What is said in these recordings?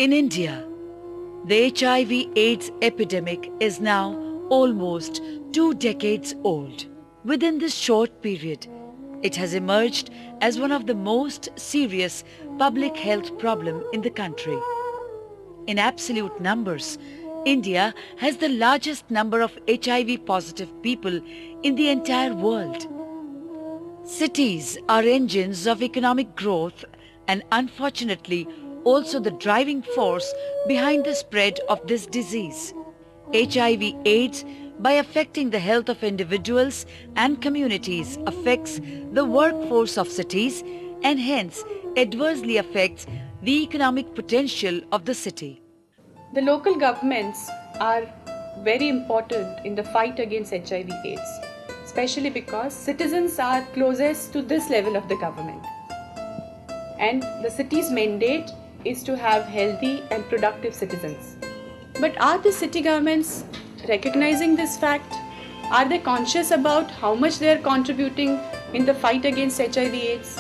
In India, the HIV/AIDS epidemic is now almost 2 decades old. Within this short period, it has emerged as one of the most serious public health problems in the country. In absolute numbers, India has the largest number of HIV-positive people in the entire world. Cities are engines of economic growth and unfortunately also the driving force behind the spread of this disease. HIV/AIDS, by affecting the health of individuals and communities, affects the workforce of cities and hence adversely affects the economic potential of the city. The local governments are very important in the fight against HIV/AIDS, especially because citizens are closest to this level of the government. And the city's mandate is to have healthy and productive citizens. But are the city governments recognizing this fact? Are they conscious about how much they are contributing in the fight against HIV/AIDS?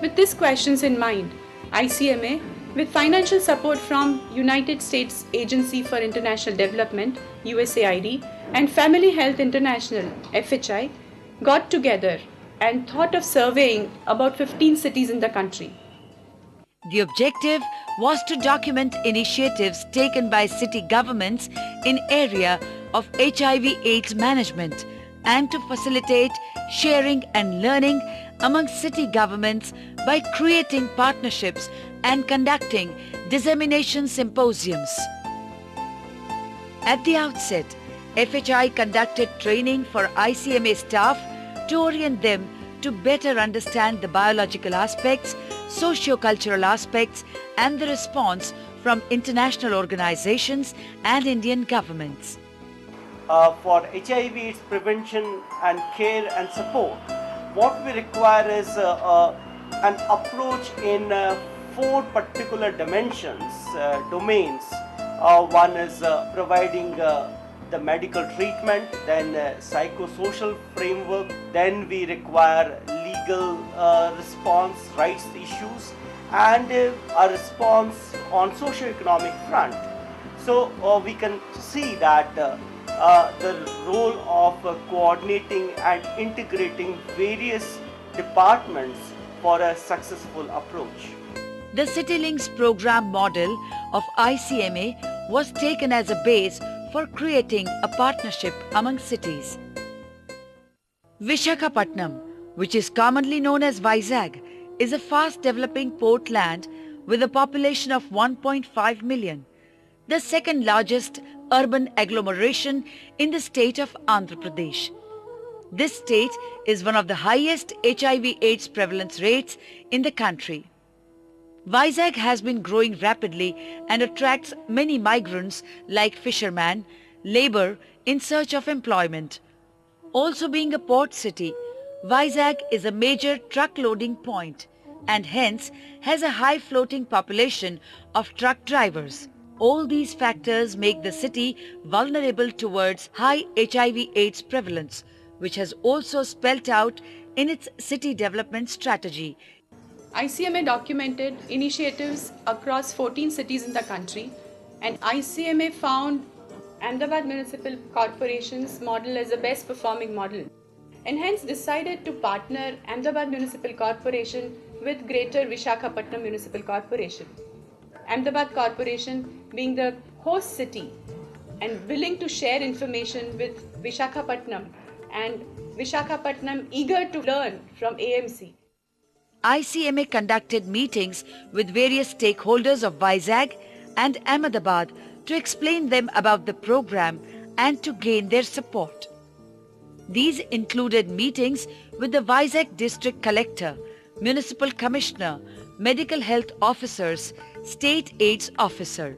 With these questions in mind, ICMA, with financial support from United States Agency for International Development, USAID, and Family Health International, FHI, got together and thought of surveying about 15 cities in the country. The objective was to document initiatives taken by city governments in area of HIV/AIDS management and to facilitate sharing and learning among city governments by creating partnerships and conducting dissemination symposiums. At the outset, FHI conducted training for ICMA staff to orient them to better understand the biological aspects, socio-cultural aspects and the response from international organizations and Indian governments. For HIV/AIDS prevention and care and support, what we require is an approach in 4 particular domains. One is providing the medical treatment, then psychosocial framework, then we require legal response, rights issues, and a response on socio-economic front. So we can see that the role of coordinating and integrating various departments for a successful approach. The CityLinks program model of ICMA was taken as a base for creating a partnership among cities. Visakhapatnam, which is commonly known as Vizag, is a fast-developing port land with a population of 1.5 million, the second largest urban agglomeration in the state of Andhra Pradesh. This state is one of the highest HIV/AIDS prevalence rates in the country. Vizag has been growing rapidly and attracts many migrants like fishermen, labor in search of employment. Also being a port city, Vizag is a major truck loading point and hence has a high floating population of truck drivers. All these factors make the city vulnerable towards high HIV/AIDS prevalence, which has also spelt out in its city development strategy. ICMA documented initiatives across 14 cities in the country, and ICMA found Ahmedabad Municipal Corporation's model as the best performing model, and hence decided to partner Ahmedabad Municipal Corporation with Greater Visakhapatnam Municipal Corporation. Ahmedabad Corporation being the host city and willing to share information with Visakhapatnam, and Visakhapatnam eager to learn from AMC. ICMA conducted meetings with various stakeholders of Vizag and Ahmedabad to explain them about the program and to gain their support. These included meetings with the Vizag District Collector, Municipal Commissioner, Medical Health Officers, State AIDS Officer.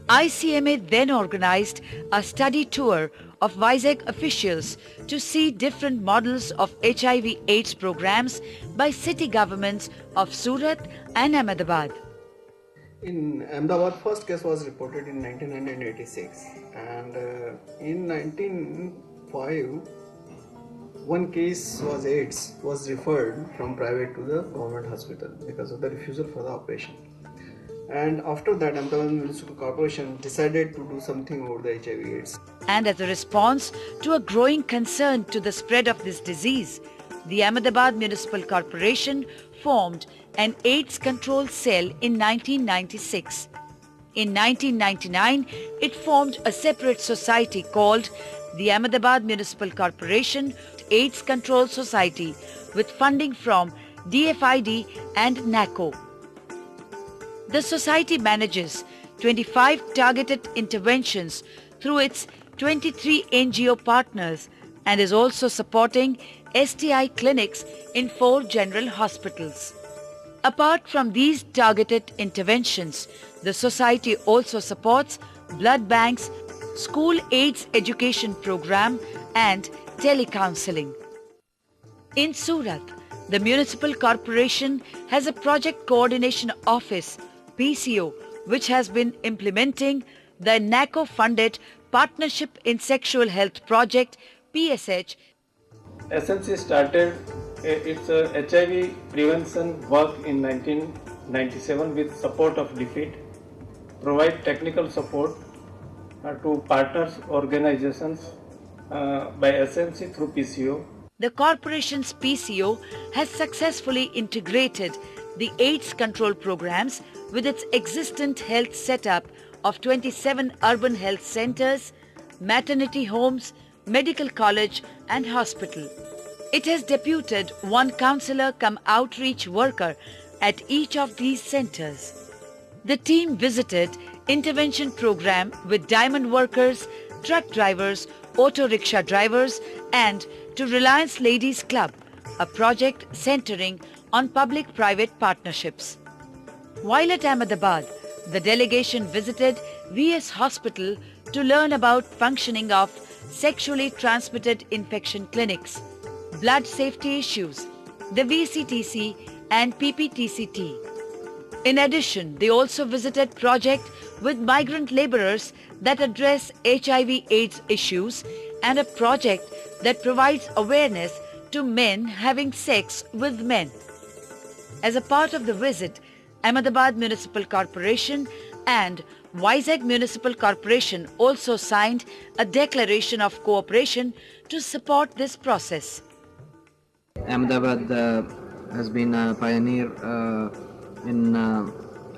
ICMA then organized a study tour of Vizag officials to see different models of HIV/AIDS programs by city governments of Surat and Ahmedabad. In Ahmedabad, first case was reported in 1986, and in 1905, one case was AIDS was referred from private to the government hospital because of the refusal for the operation. And after that, Ahmedabad Municipal Corporation decided to do something about the HIV/AIDS. And as a response to a growing concern to the spread of this disease, the Ahmedabad Municipal Corporation formed an AIDS control cell in 1996. In 1999, it formed a separate society called the Ahmedabad Municipal Corporation AIDS Control Society with funding from DFID and NACO. The society manages 25 targeted interventions through its 23 NGO partners and is also supporting STI clinics in 4 general hospitals. Apart from these targeted interventions, the society also supports blood banks, school AIDS education program and telecounseling. In Surat, the Municipal Corporation has a Project Coordination Office, PCO, which has been implementing the NACO-funded Partnership in Sexual Health Project, PSH. SNC started its HIV prevention work in 1997 with support of DFID, provide technical support to partners organizations by SNC through PCO. The corporation's PCO has successfully integrated the AIDS control programs with its existent health setup of 27 urban health centers, maternity homes, medical college and hospital. It has deputed one counsellor cum outreach worker at each of these centers. The team visited intervention program with diamond workers, truck drivers, auto rickshaw drivers and to Reliance Ladies Club, a project centering on public-private partnerships. While at Ahmedabad, the delegation visited VS Hospital to learn about functioning of sexually transmitted infection clinics, blood safety issues, the VCTC and PPTCT. In addition, they also visited projects with migrant laborers that address HIV/AIDS issues and a project that provides awareness to men having sex with men. As a part of the visit, Ahmedabad Municipal Corporation and Vizag Municipal Corporation also signed a declaration of cooperation to support this process. Ahmedabad has been a pioneer in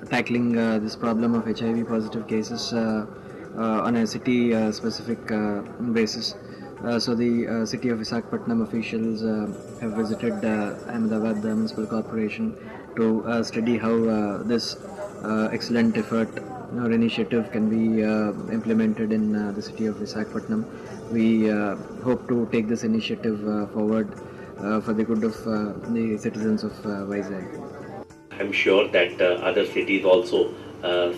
tackling this problem of HIV positive cases on a city specific basis. So the city of Visakhapatnam officials have visited Ahmedabad Municipal Corporation to study how this excellent effort or initiative can be implemented in the city of Visakhapatnam. We hope to take this initiative forward for the good of the citizens of Vizag. I'm sure that other cities also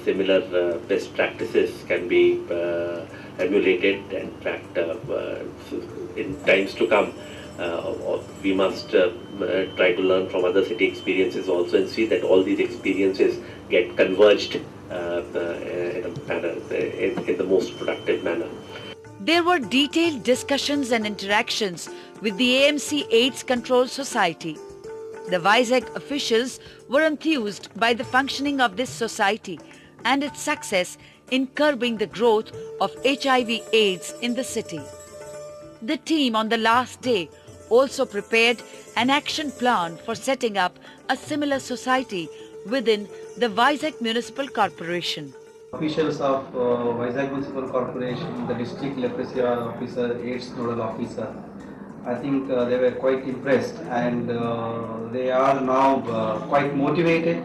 similar best practices can be emulated. In fact, in times to come, we must try to learn from other city experiences also and see that all these experiences get converged in the most productive manner. There were detailed discussions and interactions with the AMC AIDS Control Society. The Vizag officials were enthused by the functioning of this society and its success in curbing the growth of HIV/AIDS in the city. The team on the last day also prepared an action plan for setting up a similar society within the Vizag Municipal Corporation. Officials of Vizag Municipal Corporation, the district leprosy officer, AIDS nodal officer, I think they were quite impressed and they are now quite motivated,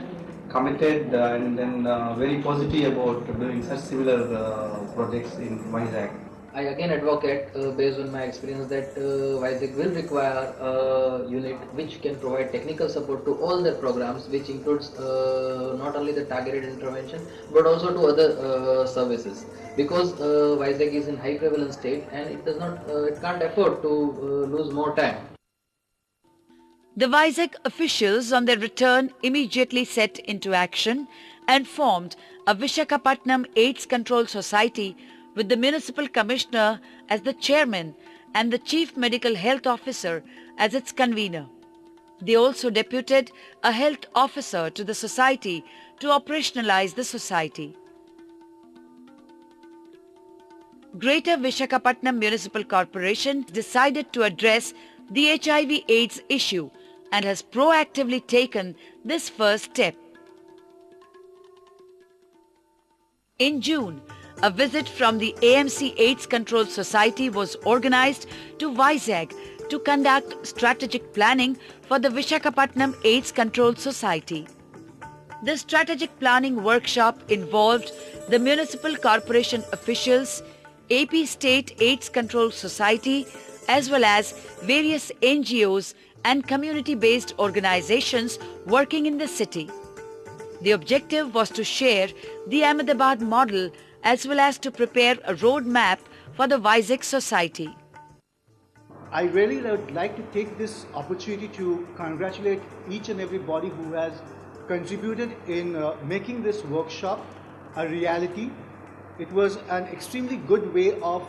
committed and then very positive about doing such similar projects in Vizag. I again advocate based on my experience that Vizag will require a unit which can provide technical support to all their programs, which includes not only the targeted intervention but also to other services, because Vizag is in high prevalence state and it can't afford to lose more time. The Vizag officials on their return immediately set into action and formed a Visakhapatnam AIDS Control Society with the Municipal Commissioner as the chairman and the Chief Medical Health Officer as its convener. They also deputed a health officer to the society to operationalize the society. Greater Visakhapatnam Municipal Corporation decided to address the HIV/AIDS issue and has proactively taken this first step. In June, a visit from the AMC AIDS Control Society was organized to Vizag to conduct strategic planning for the Visakhapatnam AIDS Control Society. The strategic planning workshop involved the municipal corporation officials, AP State AIDS Control Society, as well as various NGOs and community-based organizations working in the city. The objective was to share the Ahmedabad model as well as to prepare a roadmap for the Vizag society. I really would like to take this opportunity to congratulate each and everybody who has contributed in making this workshop a reality. It was an extremely good way of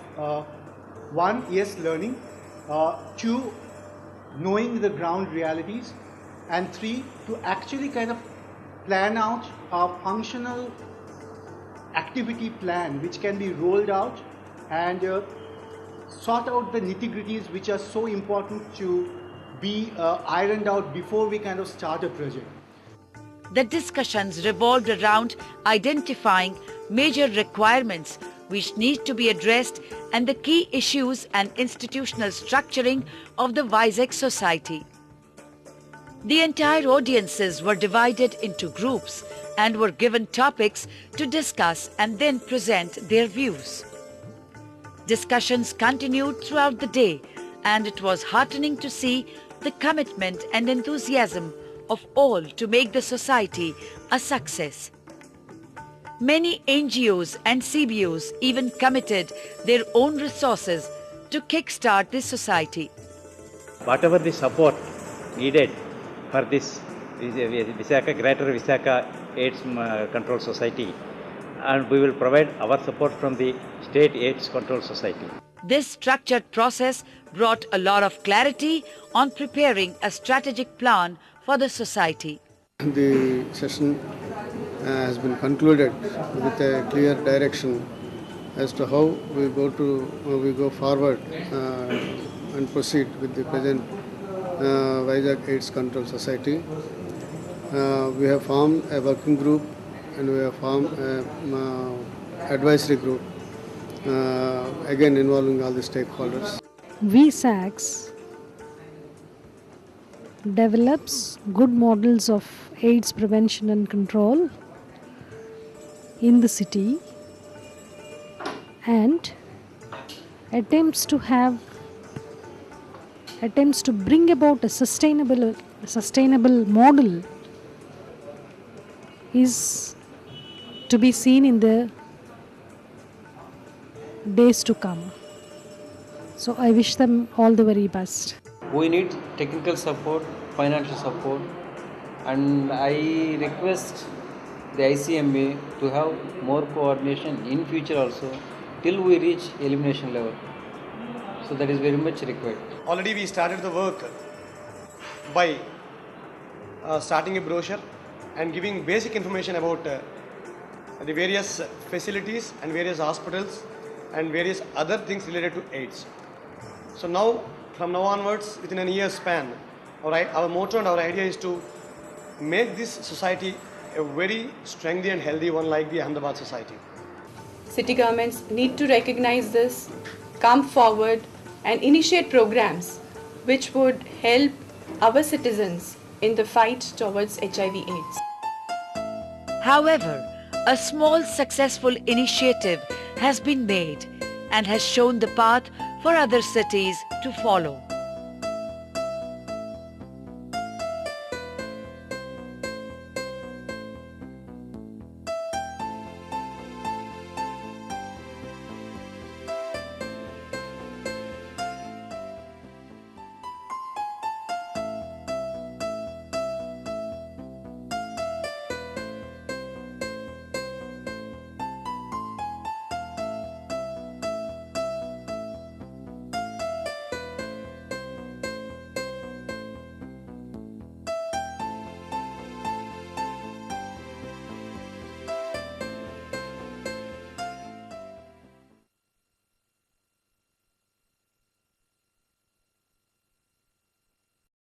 one, yes, learning, two, knowing the ground realities, and three, to actually kind of plan out a functional activity plan which can be rolled out and sort out the nitty-gritties which are so important to be ironed out before we kind of start a project. The discussions revolved around identifying major requirements which need to be addressed and the key issues and institutional structuring of the Vizag society. The entire audiences were divided into groups and were given topics to discuss and then present their views. Discussions continued throughout the day, and it was heartening to see the commitment and enthusiasm of all to make the society a success. Many NGOs and CBOs even committed their own resources to kickstart this society. Whatever the support needed for this Visakha, Greater Visakha AIDS Control Society, and we will provide our support from the State AIDS Control Society. This structured process brought a lot of clarity on preparing a strategic plan for the society. The session has been concluded with a clear direction as to how we go forward and proceed with the present Vizag AIDS Control Society. We have formed a working group and we have formed an advisory group, again involving all the stakeholders. VSAGS develops good models of AIDS prevention and control in the city and attempts to bring about a sustainable model is to be seen in the days to come. So I wish them all the very best. We need technical support, financial support, and I request the ICMA to have more coordination in future also till we reach elimination level. So that is very much required. Already we started the work by starting a brochure and giving basic information about the various facilities and various hospitals and various other things related to AIDS. So now, from now onwards, within a year span, our motto and our idea is to make this society a very strong and healthy one like the Ahmedabad society. City governments need to recognize this, come forward and initiate programs which would help our citizens in the fight towards HIV/AIDS. However, a small successful initiative has been made and has shown the path for other cities to follow.